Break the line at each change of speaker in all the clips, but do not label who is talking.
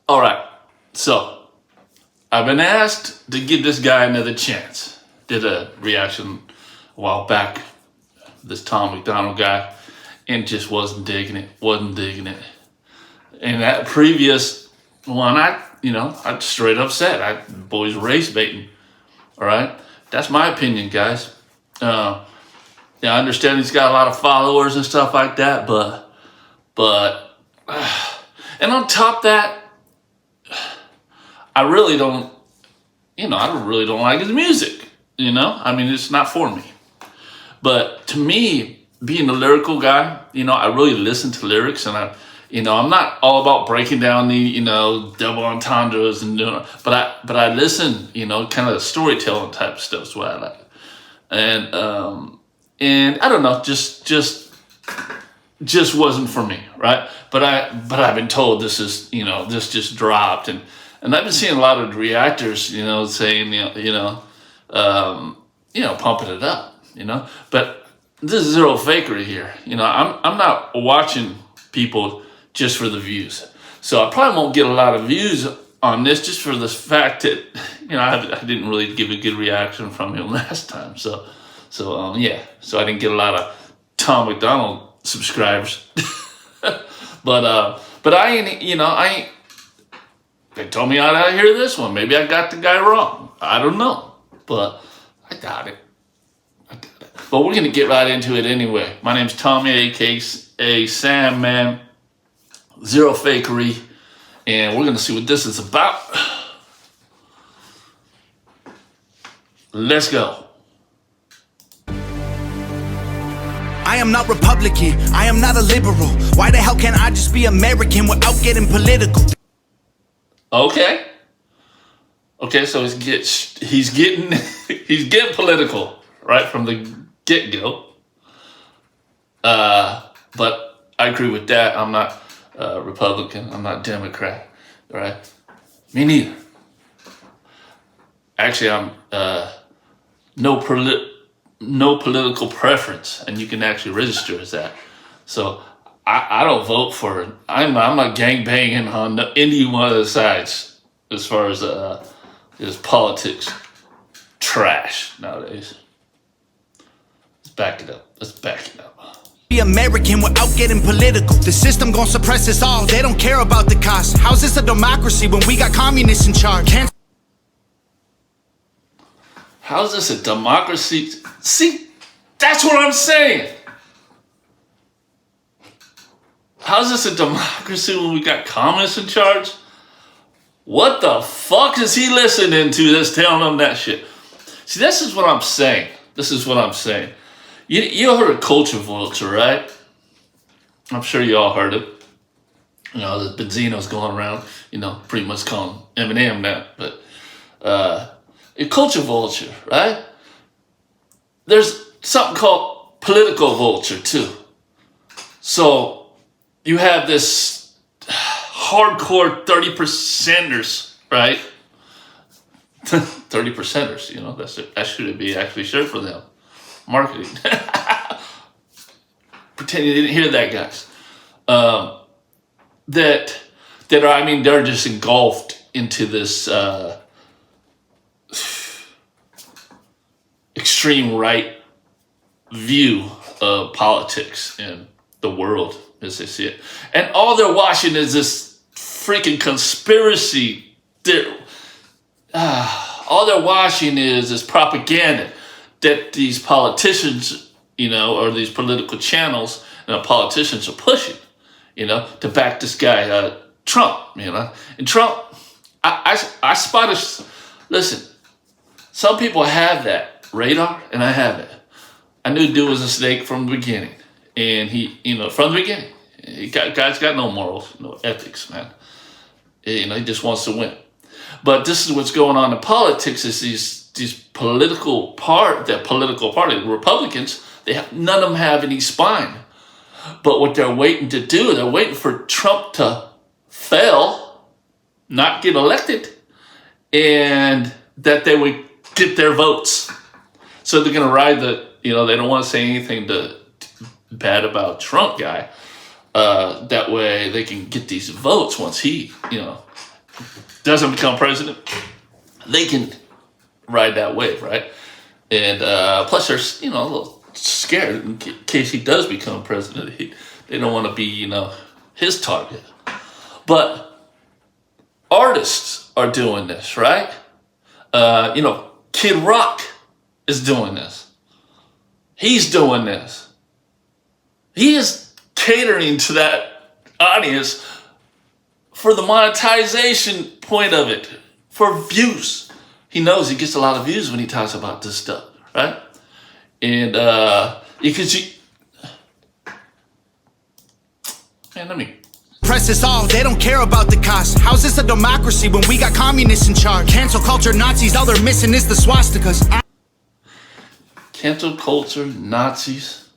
All right, so I've been asked to give this guy another chance. Did a reaction a while back, this Tom McDonald guy, and just wasn't digging it. And that previous one, I straight up said, boys race baiting. All right, that's my opinion, guys. Yeah, I understand he's got a lot of followers and stuff like that, but, and on top of that, I really don't like his music. I mean, it's not for me. But to me, being a lyrical guy, I really listen to lyrics, and I'm not all about breaking down the, double entendres but I listen, kind of the storytelling type of stuff is what I like. And I don't know, just wasn't for me, right? But I've been told this is, this just dropped, and I've been seeing a lot of reactors, saying, pumping it up, But this is zero fakery here, I'm not watching people just for the views. So I probably won't get a lot of views on this just for the fact that, I didn't really give a good reaction from him last time. So I didn't get a lot of Tom McDonald subscribers. but I ain't, they told me I'd hear this one. Maybe I got the guy wrong. I don't know, but I doubt it. But we're going to get right into it anyway. My name's Tommy, a.k.a. Sam, man. Zero fakery. And we're going to see what this is about. Let's go.
I am not Republican. I am not a liberal. Why the hell can't I just be American without getting political?
Okay, so he's getting political right from the get-go. But I agree with that. I'm not Republican. I'm not Democrat. Right? Me neither. Actually, I'm no political preference, and you can actually register as that. So I don't vote for. I'm not gangbanging on any one of the sides as far as politics. Trash nowadays. Let's back it up.
Be American without getting political. The system gon' suppress us all. They don't care about the cost. How's this a democracy when we got communists in charge?
How's this a democracy? See, that's what I'm saying. How's this a democracy when we got communists in charge? What the fuck is he listening to that's telling him that shit? See, this is what I'm saying. You heard of Culture Vulture, right? I'm sure you all heard it. The Benzino's going around, pretty much calling Eminem that. But Culture Vulture, right? There's something called political vulture, too. So you have this hardcore 30%ers, right? 30%ers, that should be actually shirt for them. Marketing. Pretend you didn't hear that, guys. They're just engulfed into this extreme right view of politics and the world as they see it. And all they're watching is this freaking conspiracy. All they're watching is this propaganda that these politicians, or these political channels and politicians are pushing, to back this guy, Trump, And Trump, I spotted, listen, some people have that radar, and I have it. I knew dude was a snake from the beginning. And he, from the beginning, guy's got no morals, no ethics, man. He just wants to win. But this is what's going on in politics is these political party, the Republicans, none of them have any spine. But what they're waiting to do, they're waiting for Trump to fail, not get elected, and that they would get their votes. So they're going to ride they don't want to say anything bad about Trump guy. That way they can get these votes once he, doesn't become president, they can ride that wave, right? And plus, they're a little scared in case he does become president. They don't want to be his target. But artists are doing this, right? Kid Rock is doing this. He's doing this. He is catering to that audience for the monetization point of it, for views. He knows he gets a lot of views when he talks about this stuff, right? And
Press is all, they don't care about the cost. How's this a democracy when we got communists in charge? Cancel culture Nazis, all they're missing is the swastikas.
Cancel culture Nazis,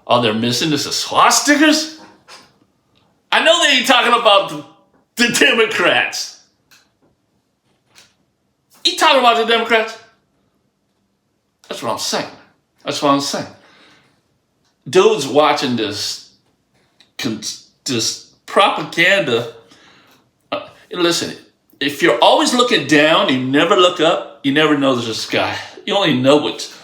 all they're missing is the swastikas? I know they ain't talking about the Democrats. He talking about the Democrats? That's what I'm saying. Dude's watching this propaganda. Listen, if you're always looking down, you never look up, you never know there's a sky. You only know what's...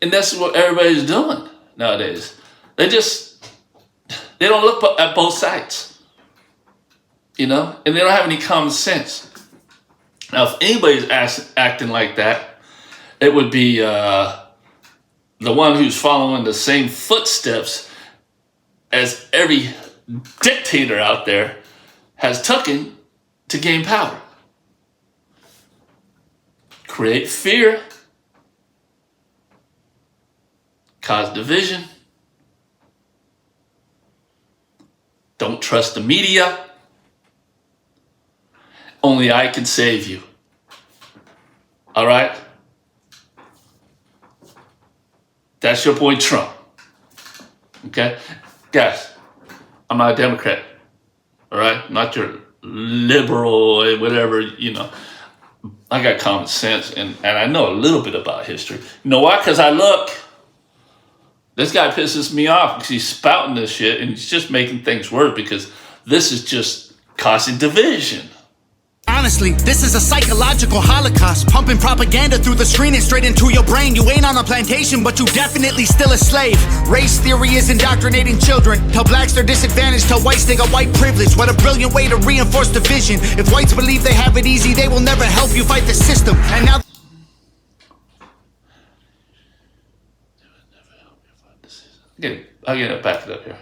And that's what everybody's doing nowadays. They don't look at both sides. And they don't have any common sense. Now, if anybody's acting like that, it would be the one who's following the same footsteps as every dictator out there has taken to gain power. Create fear, cause division, don't trust the media. Only I can save you. All right? That's your boy Trump. Okay? Guys, I'm not a Democrat. All right? Not your liberal, whatever, I got common sense and I know a little bit about history. You know why? Because this guy pisses me off because he's spouting this shit and he's just making things worse because this is just causing division.
Honestly, this is a psychological holocaust. Pumping propaganda through the screen and straight into your brain. You ain't on a plantation, but you definitely still a slave. Race theory is indoctrinating children. Tell blacks they're disadvantaged, tell whites they got white privilege. What a brilliant way to reinforce division. If whites believe they have it easy, they will never help you fight the system. And now
I'll get it back up here.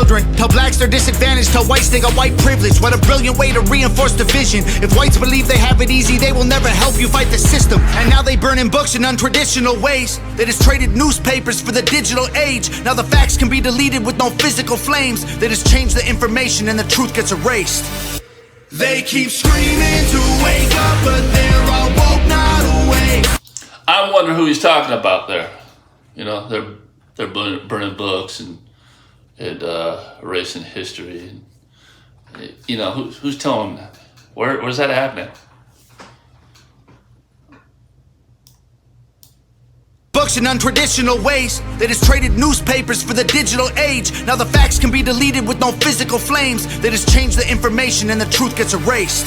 children, tell blacks they're disadvantaged, tell whites they got white privilege. What a brilliant way to reinforce division. If whites believe they have it easy, they will never help you fight the system. And now they burning books in untraditional ways. They just traded newspapers for the digital age. Now the facts can be deleted with no physical flames. They just change the information and the truth gets erased. They keep screaming to wake up, but they're all woke, not awake.
I wonder who he's talking about there. They're burning books and erasing history. And, who's telling them that? Where's that happening?
Books in untraditional ways. They just traded newspapers for the digital age. Now the facts can be deleted with no physical flames. They just change the information and the truth gets erased.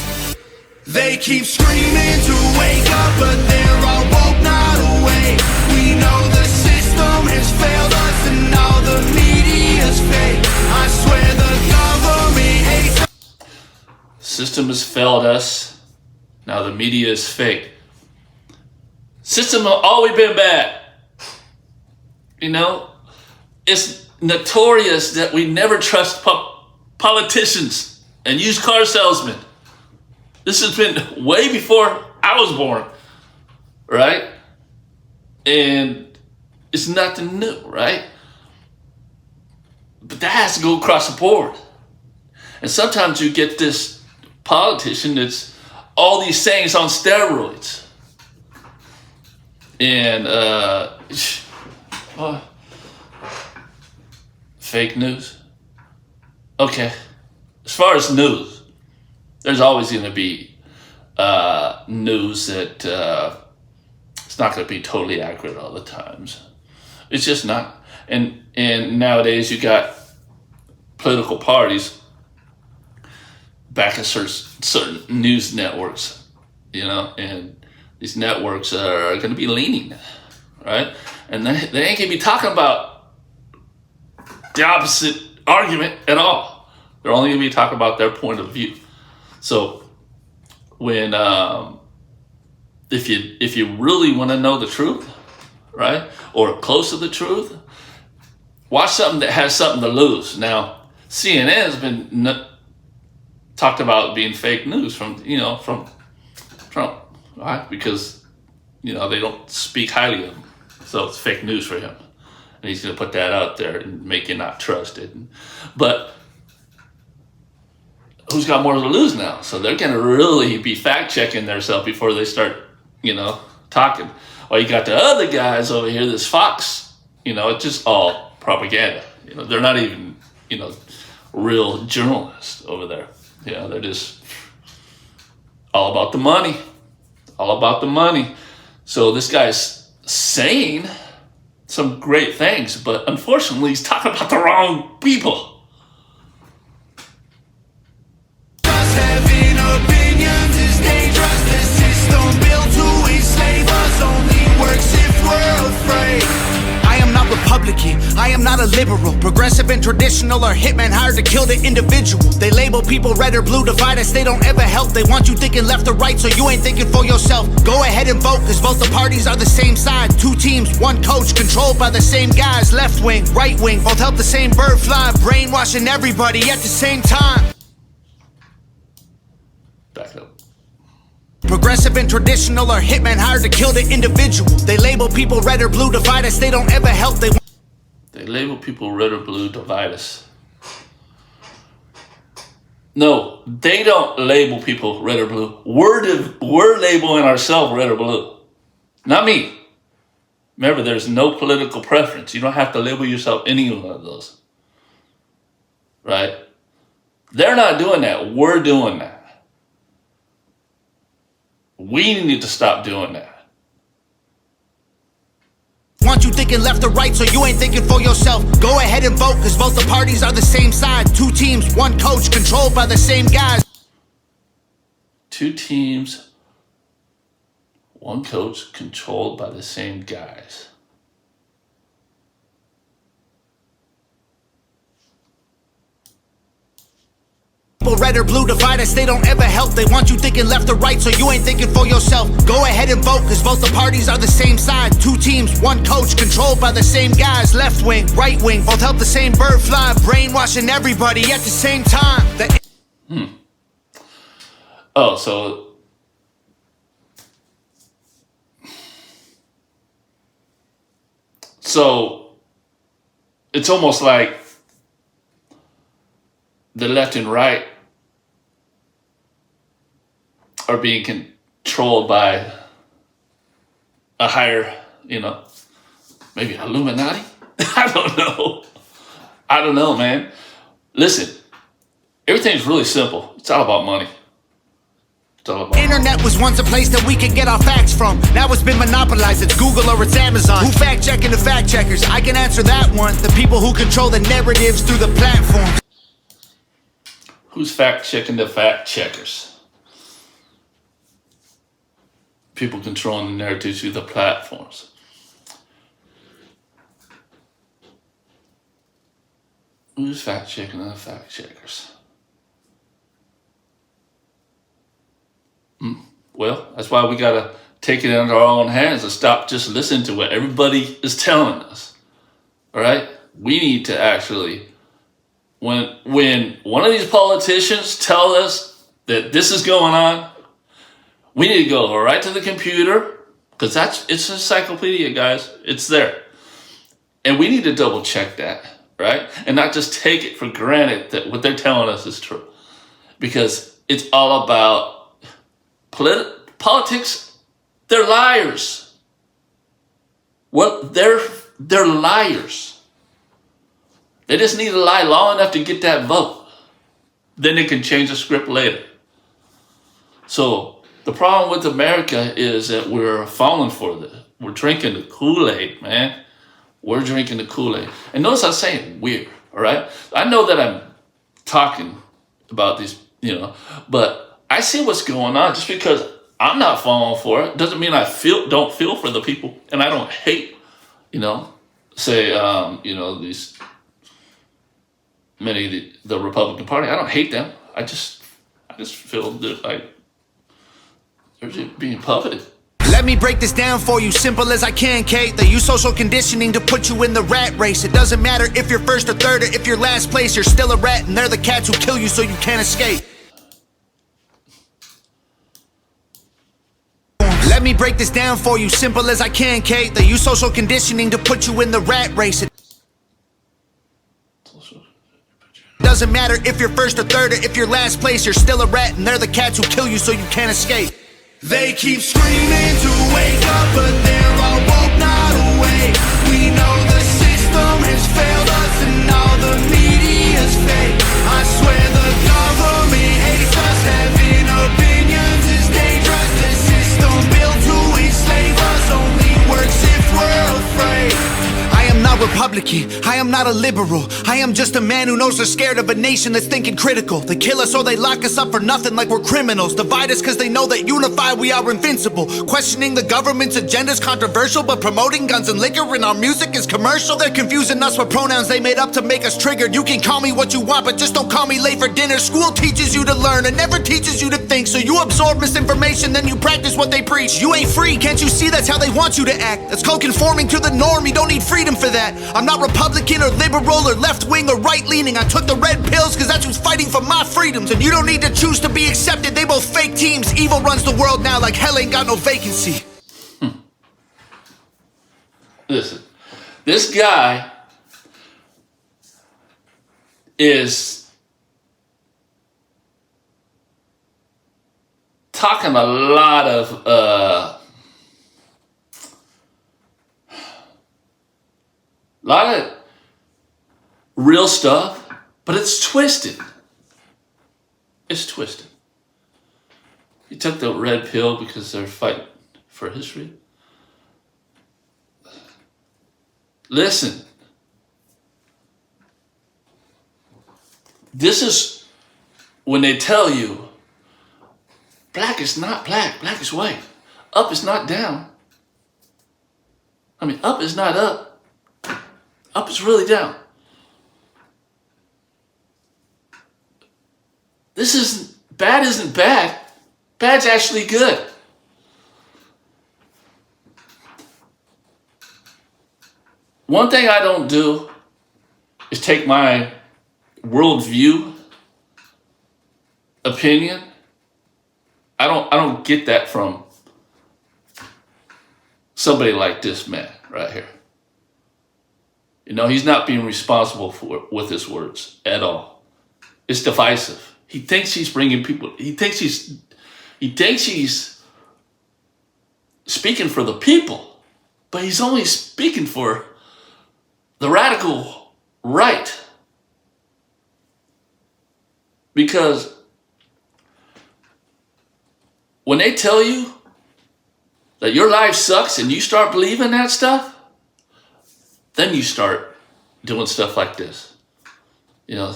They keep screaming to wake up, but they're all woke, not awake. We know the system has failed us and all the media's fake. I swear the government hates us.
System has failed us. Now the media is fake. System has always been bad. It's notorious that we never trust politicians and used car salesmen. This has been way before I was born, right? And it's nothing new, right? But that has to go across the board. And sometimes you get this politician that's all these sayings on steroids. And fake news. Okay, as far as news, there's always going to be news that it's not going to be totally accurate all the times. It's just not. And nowadays you got political parties back at certain news networks, you know, and these networks are going to be leaning, right? And they ain't going to be talking about the opposite argument at all. They're only going to be talking about their point of view. So when if you really want to know the truth, right, or close to the truth, watch something that has something to lose. Now, CNN has been talked about being fake news from Trump, right? Because they don't speak highly of him, so it's fake news for him, and he's going to put that out there and make you not trust it. But who's got more to lose now? So they're going to really be fact checking themselves before they start, talking. Or you got the other guys over here, this Fox, it's just all propaganda. They're not even, real journalists over there. They're just all about the money. All about the money. So this guy's saying some great things, but unfortunately he's talking about the wrong people.
Having opinions is dangerous. The system built to enslave us only works if we're afraid. I am not Republican, I am not a liberal. Progressive and traditional are hitmen hired to kill the individual. They label people red or blue, divide us, they don't ever help. They want you thinking left or right, so you ain't thinking for yourself. Go ahead and vote, cause both the parties are the same side. Two teams, one coach, controlled by the same guys. Left wing, right wing, both help the same bird fly. Brainwashing everybody at the same time.
Back up.
Progressive and traditional are hitmen hired to kill the individual. They label people red or blue, divide us, they don't ever help.
They label people red or blue, divide us. No, they don't label people red or blue. We're labeling ourselves red or blue. Not me. Remember, there's no political preference. You don't have to label yourself any one of those. Right? They're not doing that. We're doing that. We need to stop doing that.
Want you thinking left or right, so you ain't thinking for yourself. Go ahead and vote, cause both the parties are the same side. Two teams, one coach, controlled by the same guys.
Two teams, one coach, controlled by the same guys.
Red or blue, divide us, they don't ever help. They want you thinking left or right, so you ain't thinking for yourself. Go ahead and vote, cause both the parties are the same side. Two teams, one coach, controlled by the same guys. Left wing, right wing, both help the same bird fly. Brainwashing everybody at the same time.
Oh, so it's almost like the left and right are being controlled by a higher, maybe Illuminati? I don't know, man. Listen, everything's really simple. It's all about money. It's all about
Internet was once a place that we could get our facts from. Now it's been monopolized. It's Google or it's Amazon. Who fact checking the fact checkers? I can answer that one. The people who control the narratives through the platform.
Who's fact checking the fact checkers? People controlling the narrative through the platforms. Who's fact checking the fact checkers? Well, that's why we gotta take it into our own hands and stop just listening to what everybody is telling us. All right? We need to actually, when one of these politicians tell us that this is going on, we need to go right to the computer, because it's an encyclopedia, guys. It's there. And we need to double check that, right? And not just take it for granted that what they're telling us is true. Because it's all about politics. They're liars. Well, they're liars. They just need to lie long enough to get that vote. Then they can change the script later. So the problem with America is that we're falling for this. We're drinking the Kool-Aid, man. We're drinking the Kool-Aid. And notice I'm saying we're, all right? I know that I'm talking about these But I see what's going on. Just because I'm not falling for it doesn't mean I don't feel for the people, and I don't hate, say, these many of the Republican Party. I don't hate them. I just feel that they're just being puppeted.
Let me break this down for you, simple as I can, Kate. They use social conditioning to put you in the rat race. It doesn't matter if you're first or third or if you're last place, you're still a rat, and they're the cats who kill you so you can't escape. Let me break this down for you, simple as I can, Kate. They use social conditioning to put you in the rat race. It doesn't matter if you're first or third or if you're last place, you're still a rat, and they're the cats who kill you so you can't escape. They keep screaming to wake up, but they're all woke, not awake. We know the system has failed us and all the media's fake. I swear the government hates us, having opinions is dangerous. The system built to enslave us only works if we're afraid. I am not Republican, I am not a liberal. I am just a man who knows they're scared of a nation that's thinking critical. They kill us or they lock us up for nothing like we're criminals. Divide us cause they know that unified we are invincible. Questioning the government's agenda is controversial, but promoting guns and liquor in our music is commercial. They're confusing us with pronouns they made up to make us triggered. You can call me what you want, but just don't call me late for dinner. School teaches you to learn and never teaches you to think. So you absorb misinformation, then you practice what they preach. You ain't free, can't you see that's how they want you to act? That's called conforming to the norm, you don't need freedom for that. I'm not Republican or liberal or left-wing or right-leaning. I took the red pills cause that's who's fighting for my freedoms. And you don't need to choose to be accepted, they both fake teams. Evil runs the world now like hell ain't got no vacancy.
Listen, this guy is talking a lot of real stuff, but it's twisted. It's twisted. He took the red pill because they're fighting for history. Listen, this is when they tell you black is not black, black is white. Up is not down. Up is not up. Up is really down. This isn't bad. Bad's actually good. One thing I don't do is take my worldview opinion. I don't get that from somebody like this man right here. He's not being responsible with his words at all. It's divisive. He thinks he's bringing people. He thinks he's speaking for the people, but he's only speaking for the radical right. Because when they tell you that your life sucks and you start believing that stuff, then you start doing stuff like this.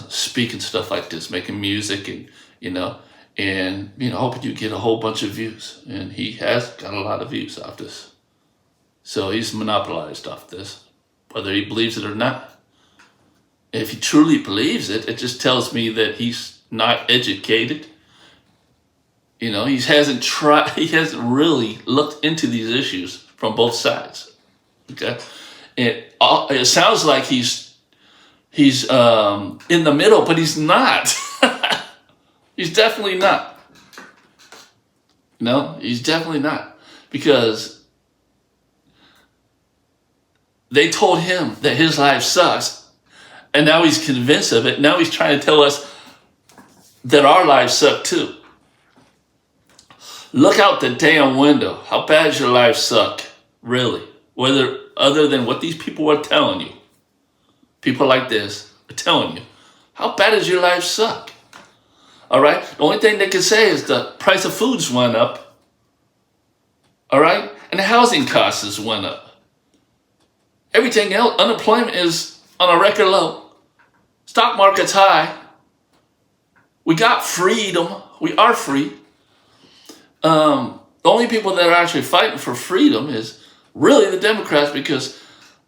Speaking stuff like this, making music and hoping you get a whole bunch of views. And he has got a lot of views off this. So he's monopolized off this, whether he believes it or not. If he truly believes it, it just tells me that he's not educated. He hasn't really looked into these issues from both sides. Okay? It sounds like he's in the middle, but he's not. He's definitely not. No, he's definitely not. Because they told him that his life sucks, and now he's convinced of it. Now he's trying to tell us that our lives suck too. Look out the damn window. How bad does your life suck? Really? Other than what these people are telling you. People like this are telling you, how bad does your life suck? All right? The only thing they can say is the price of foods went up. All right? And the housing costs went up. Everything else, unemployment is on a record low. Stock market's high. We got freedom. We are free. The only people that are actually fighting for freedom is really the Democrats, because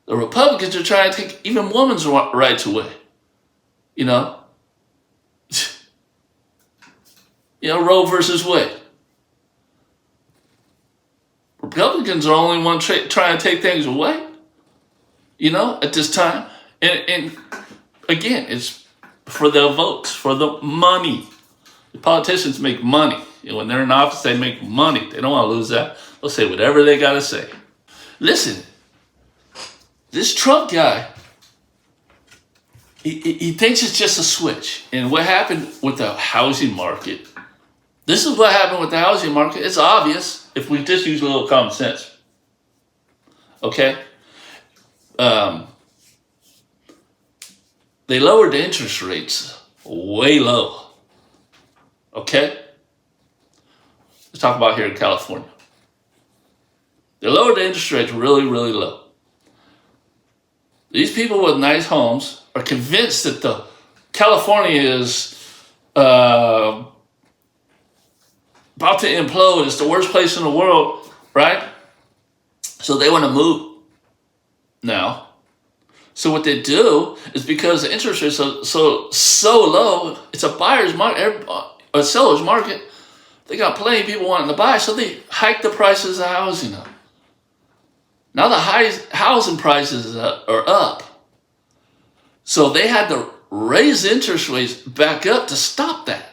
the Republicans are trying to take even women's rights away. You know? Roe versus Wade. Republicans are the only one trying to take things away, at this time. And again, it's for the votes, for the money. The politicians make money. When they're in office, they make money. They don't want to lose that. They'll say whatever they got to say. Listen, this Trump guy, he thinks it's just a switch. And what happened with the housing market, this is what happened with the housing market. It's obvious if we just use a little common sense. Okay? They lowered the interest rates way low. Okay? Let's talk about here in California. They lowered the interest rates really, really low. These people with nice homes are convinced that California is about to implode. It's the worst place in the world, right? So they want to move now. So what they do is, because the interest rates are so low, it's a buyer's market, a seller's market. They got plenty of people wanting to buy, so they hike the prices of housing up. Now the housing prices are up. So they had to raise interest rates back up to stop that.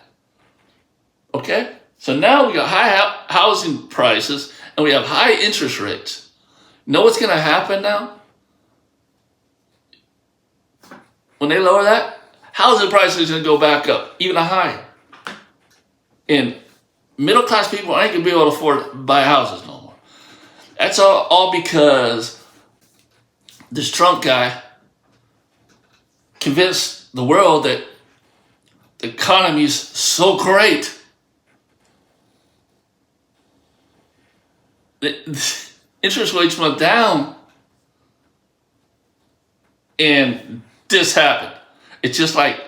Okay? So now we got high housing prices and we have high interest rates. You know what's going to happen now? When they lower that, housing prices are going to go back up, even higher. And middle-class people ain't going to be able to afford to buy houses no more. That's all because this Trump guy convinced the world that the economy's so great. The interest rates went down and this happened. It's just like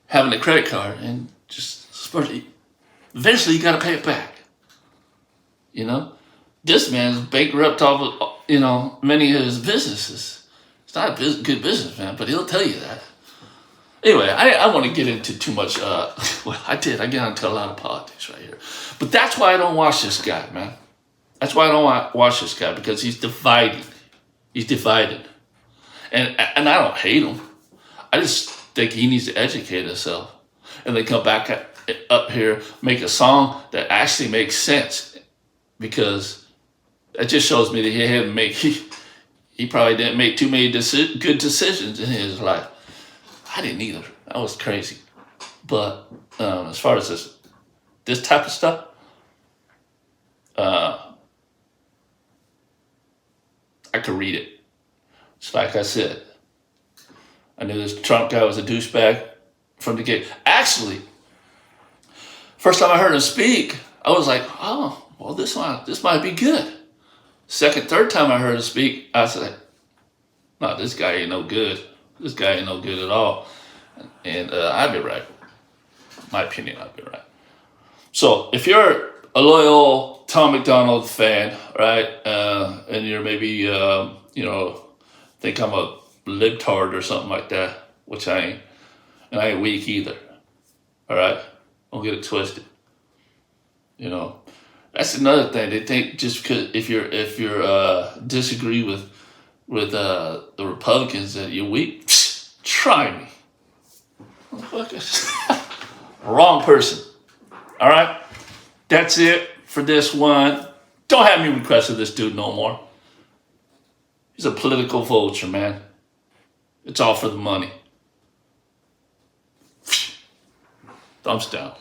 having a credit card and eventually you got to pay it back. This man's bankrupt off of, many of his businesses. It's not a good businessman, but he'll tell you that. Anyway, I want to get into too much. I get into a lot of politics right here. But that's why I don't watch this guy, man. That's why I don't watch this guy, because he's dividing. He's divided. And I don't hate him. I just think he needs to educate himself. And then come back up here, make a song that actually makes sense. Because it just shows me that he probably didn't make too many good decisions in his life. I didn't either. That was crazy. But as far as this type of stuff, I could read it. It's like I said, I knew this Trump guy was a douchebag from the get. Actually, first time I heard him speak, I was like, oh, well, this might be good. Second, third time I heard him speak, I said, no, this guy ain't no good. This guy ain't no good at all. And I'd be right. My opinion, I'd be right. So if you're a loyal Tom McDonald fan, right, and you're maybe, think I'm a libtard or something like that, which I ain't, and I ain't weak either. All right? Don't get it twisted. That's another thing. They think just because if you're disagree with the Republicans that you're weak, try me. Wrong person. All right? That's it for this one. Don't have me request of this dude no more. He's a political vulture, man. It's all for the money. Thumbs down.